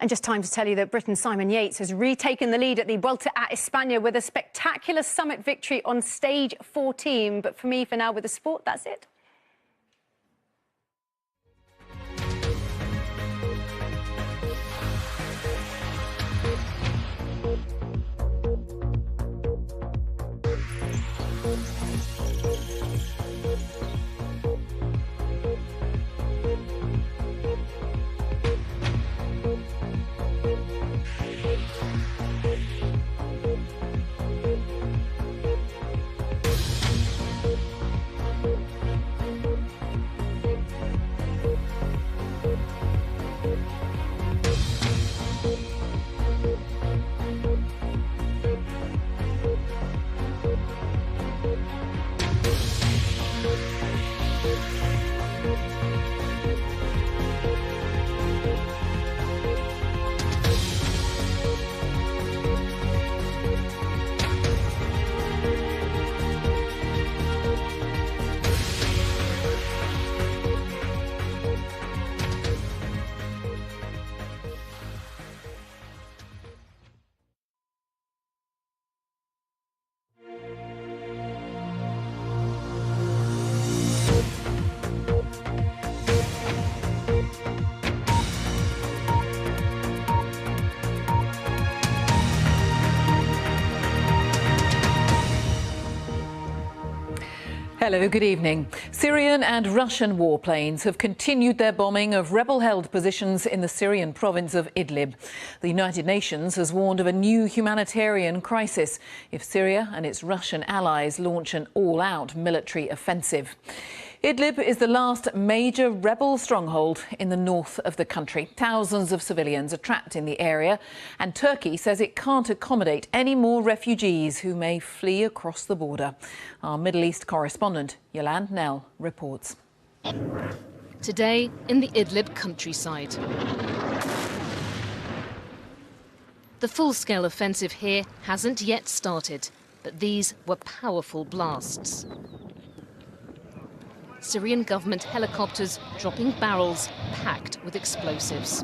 And just time to tell you that Britain's Simon Yates has retaken the lead at the Vuelta a España with a spectacular summit victory on stage 14. But for me, for now, with the sport, that's it. Hello, good evening. Syrian and Russian warplanes have continued their bombing of rebel-held positions in the Syrian province of Idlib. The United Nations has warned of a new humanitarian crisis if Syria and its Russian allies launch an all-out military offensive. Idlib is the last major rebel stronghold in the north of the country. Thousands of civilians are trapped in the area, and Turkey says it can't accommodate any more refugees who may flee across the border. Our Middle East correspondent, Yolande Knell, reports. Today in the Idlib countryside. The full-scale offensive here hasn't yet started, but these were powerful blasts. Syrian government helicopters dropping barrels packed with explosives.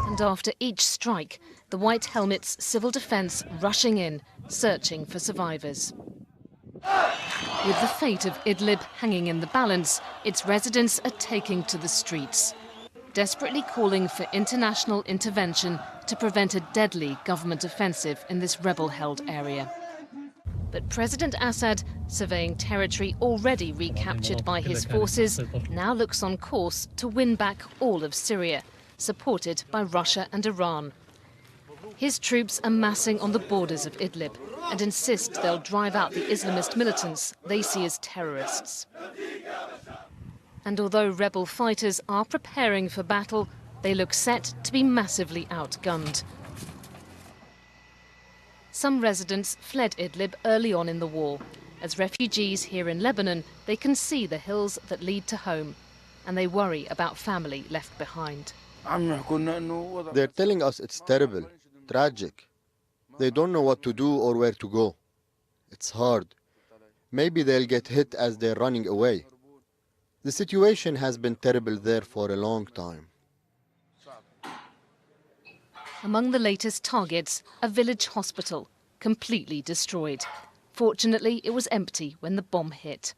And after each strike, the White Helmets' civil defence rushing in, searching for survivors. With the fate of Idlib hanging in the balance, its residents are taking to the streets, desperately calling for international intervention to prevent a deadly government offensive in this rebel-held area. But President Assad, surveying territory already recaptured by his forces, now looks on course to win back all of Syria, supported by Russia and Iran. His troops are massing on the borders of Idlib and insist they'll drive out the Islamist militants they see as terrorists. And although rebel fighters are preparing for battle, they look set to be massively outgunned. Some residents fled Idlib early on in the war. As refugees here in Lebanon, they can see the hills that lead to home, and they worry about family left behind. They're telling us it's terrible, tragic. They don't know what to do or where to go. It's hard. Maybe they'll get hit as they're running away. The situation has been terrible there for a long time. Among the latest targets, a village hospital, completely destroyed. Fortunately, it was empty when the bomb hit.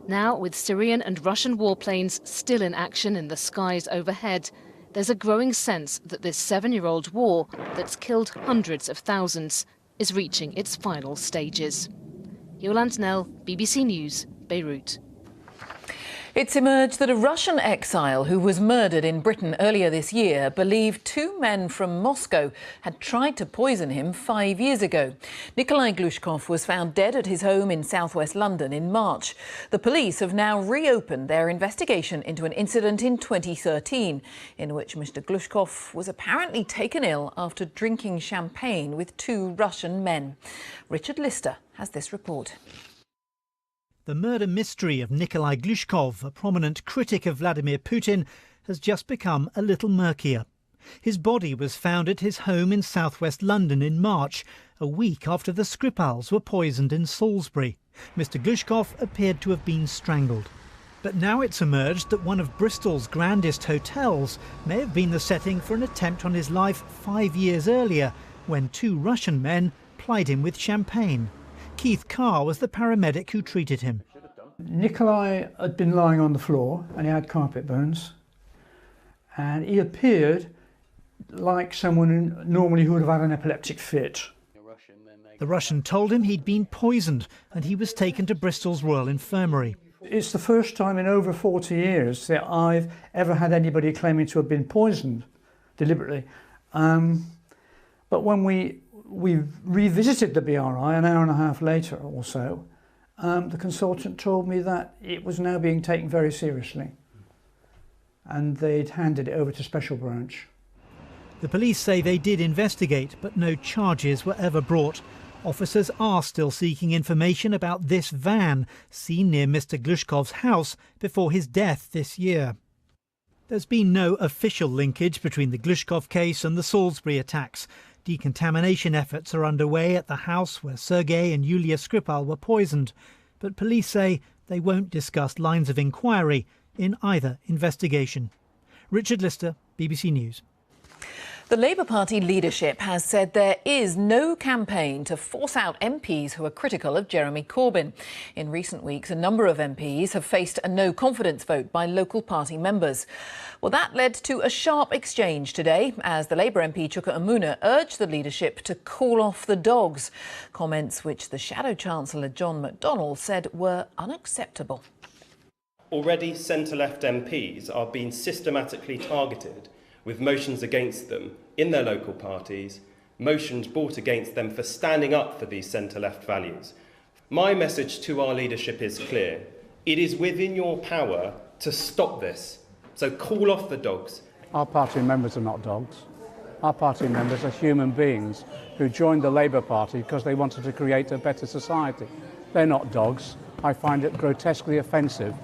Now, with Syrian and Russian warplanes still in action in the skies overhead, there's a growing sense that this 7-year-old war that's killed hundreds of thousands is reaching its final stages. Yolande Knell, BBC News, Beirut. It's emerged that a Russian exile who was murdered in Britain earlier this year believed 2 men from Moscow had tried to poison him 5 years ago. Nikolai Glushkov was found dead at his home in southwest London in March. The police have now reopened their investigation into an incident in 2013 in which Mr. Glushkov was apparently taken ill after drinking champagne with 2 Russian men. Richard Lister has this report. The murder mystery of Nikolai Glushkov, a prominent critic of Vladimir Putin, has just become a little murkier. His body was found at his home in southwest London in March, a week after the Skripals were poisoned in Salisbury. Mr. Glushkov appeared to have been strangled. But now it's emerged that one of Bristol's grandest hotels may have been the setting for an attempt on his life 5 years earlier, when 2 Russian men plied him with champagne. Keith Carr was the paramedic who treated him. Nikolai had been lying on the floor and he had carpet burns, and he appeared like someone normally who would have had an epileptic fit. The Russian told him he'd been poisoned and he was taken to Bristol's Royal Infirmary. It's the first time in over 40 years that I've ever had anybody claiming to have been poisoned deliberately. But when we revisited the BRI an hour and a half later or so, the consultant told me that it was now being taken very seriously and they'd handed it over to Special Branch. The police say they did investigate, but no charges were ever brought. Officers are still seeking information about this van seen near Mr. Glushkov's house before his death this year. There's been no official linkage between the Glushkov case and the Salisbury attacks. Decontamination efforts are underway at the house where Sergei and Yulia Skripal were poisoned, but police say they won't discuss lines of inquiry in either investigation. Richard Lister, BBC News. The Labour Party leadership has said there is no campaign to force out MPs who are critical of Jeremy Corbyn. In recent weeks, a number of MPs have faced a no-confidence vote by local party members. Well, that led to a sharp exchange today as the Labour MP Chuka Umunna urged the leadership to call off the dogs, comments which the Shadow Chancellor John McDonnell said were unacceptable. Already centre-left MPs are being systematically targeted with motions against them in their local parties, motions brought against them for standing up for these centre-left values. My message to our leadership is clear. It is within your power to stop this. So call off the dogs. Our party members are not dogs. Our party members are human beings who joined the Labour Party because they wanted to create a better society. They're not dogs. I find it grotesquely offensive.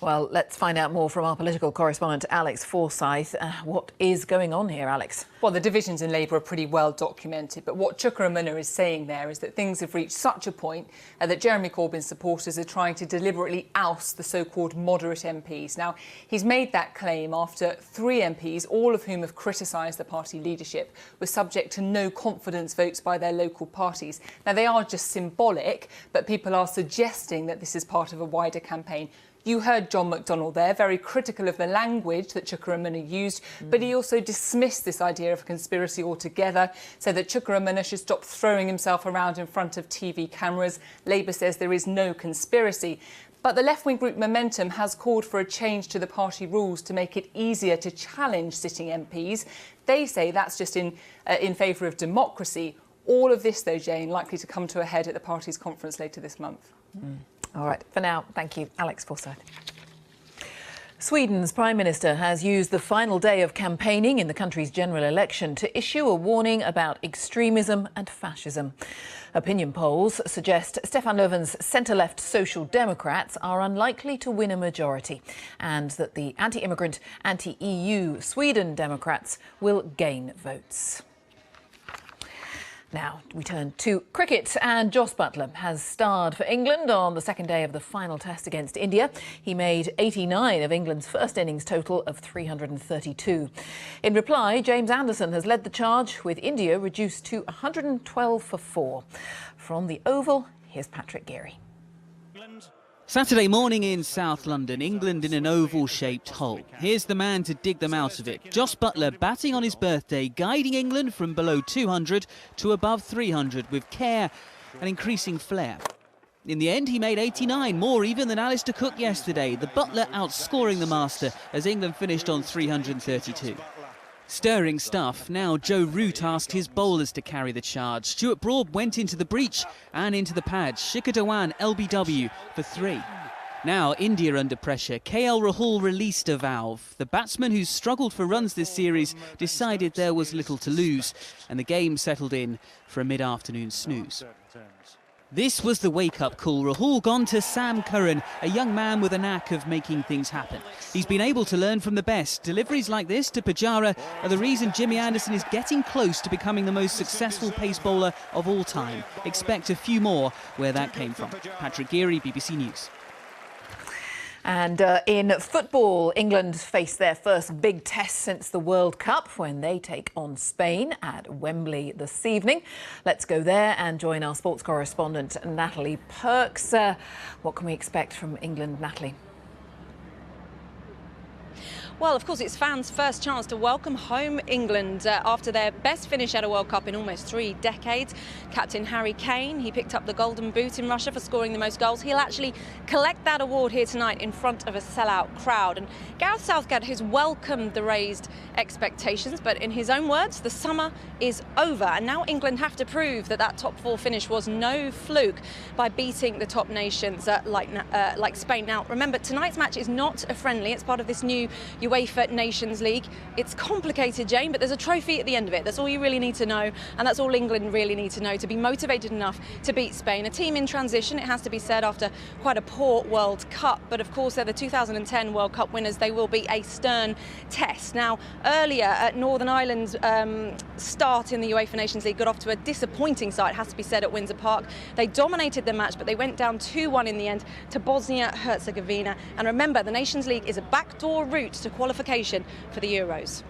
Well, let's find out more from our political correspondent, Alex Forsyth. What is going on here, Alex? Well, the divisions in Labour are pretty well documented, but what Chuka Umunna is saying there is that things have reached such a point that Jeremy Corbyn's supporters are trying to deliberately oust the so-called moderate MPs. Now, he's made that claim after 3 MPs, all of whom have criticised the party leadership, were subject to no confidence votes by their local parties. Now, they are just symbolic, but people are suggesting that this is part of a wider campaign. You heard John McDonnell there, very critical of the language that Chuka Umunna used, but he also dismissed this idea of a conspiracy altogether, said that Chuka Umunna should stop throwing himself around in front of TV cameras. Labour says there is no conspiracy. But the left-wing group Momentum has called for a change to the party rules to make it easier to challenge sitting MPs. They say that's just in favour of democracy. All of this, though, Jane, likely to come to a head at the party's conference later this month. All right, for now, thank you, Alex Forsyth. Sweden's Prime Minister has used the final day of campaigning in the country's general election to issue a warning about extremism and fascism. Opinion polls suggest Stefan Löfven's centre-left Social Democrats are unlikely to win a majority and that the anti-immigrant, anti-EU Sweden Democrats will gain votes. Now we turn to cricket, and Jos Buttler has starred for England on the second day of the final test against India. He made 89 of England's first innings total of 332. In reply, James Anderson has led the charge with India reduced to 112 for 4. From the Oval, here's Patrick Geary. Saturday morning in South London, England in an oval-shaped hole. Here's the man to dig them out of it. Jos Buttler batting on his birthday, guiding England from below 200 to above 300 with care and increasing flair. In the end, he made 89, more even than Alistair Cook yesterday. The Buttler outscoring the master as England finished on 332. Stirring stuff. Now Joe Root asked his bowlers to carry the charge. Stuart Broad went into the breach and into the pads. Shikhar Dhawan LBW for 3. Now India under pressure. KL Rahul released a valve. The batsman who's struggled for runs this series decided there was little to lose, and the game settled in for a mid-afternoon snooze. This was the wake-up call. Rahul gone to Sam Curran, a young man with a knack of making things happen. He's been able to learn from the best. Deliveries like this to Pujara are the reason Jimmy Anderson is getting close to becoming the most successful pace bowler of all time. Expect a few more where that came from. Patrick Geary, BBC News. And in football, England face their first big test since the World Cup when they take on Spain at Wembley this evening. Let's go there and join our sports correspondent, Natalie Perks. What can we expect from England, Natalie? Well, of course, it's fans' first chance to welcome home England after their best finish at a World Cup in almost 3 decades. Captain Harry Kane, he picked up the Golden Boot in Russia for scoring the most goals. He'll actually collect that award here tonight in front of a sellout crowd. And Gareth Southgate has welcomed the raised expectations, but in his own words, the summer is over. And now England have to prove that that top 4 finish was no fluke by beating the top nations like Spain. Now, remember, tonight's match is not a friendly. It's part of this new UEFA Nations League. It's complicated, Jane, but there's a trophy at the end of it. That's all you really need to know, and that's all England really need to know to be motivated enough to beat Spain. A team in transition, it has to be said, after quite a poor World Cup, but of course they're the 2010 World Cup winners. They will be a stern test. Now, earlier at Northern Ireland's start in the UEFA Nations League got off to a disappointing start, it has to be said, at Windsor Park. They dominated the match, but they went down 2-1 in the end to Bosnia-Herzegovina. And remember, the Nations League is a backdoor route to qualification for the Euros.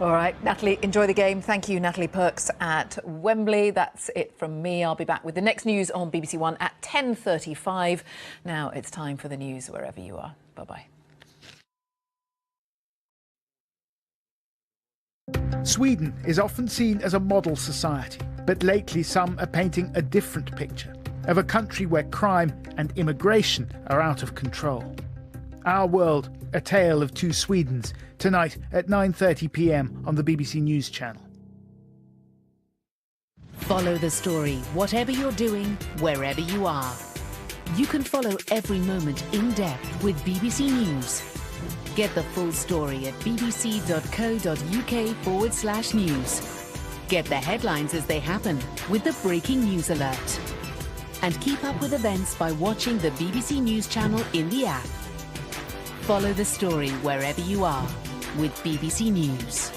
All right, Natalie, enjoy the game. Thank you, Natalie Perks at Wembley. That's it from me. I'll be back with the next news on BBC One at 10:35. Now it's time for the news wherever you are. Bye-bye. Sweden is often seen as a model society, but lately some are painting a different picture of a country where crime and immigration are out of control. Our World, A Tale of Two Swedens, tonight at 9:30 p.m. on the BBC News Channel. Follow the story, whatever you're doing, wherever you are. You can follow every moment in depth with BBC News. Get the full story at bbc.co.uk/news. Get the headlines as they happen with the breaking news alert. And keep up with events by watching the BBC News Channel in the app. Follow the story wherever you are with BBC News.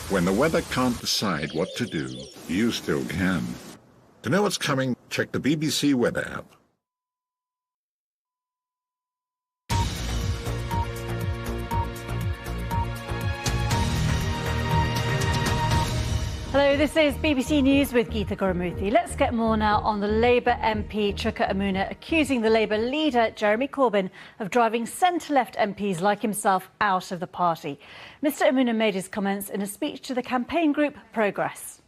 When the weather can't decide what to do, you still can. To know what's coming, check the BBC Weather app. Hello, this is BBC News with Geeta Guru-Murthy. Let's get more now on the Labour MP Chuka Umunna accusing the Labour leader Jeremy Corbyn of driving centre-left MPs like himself out of the party. Mr Umunna made his comments in a speech to the campaign group Progress.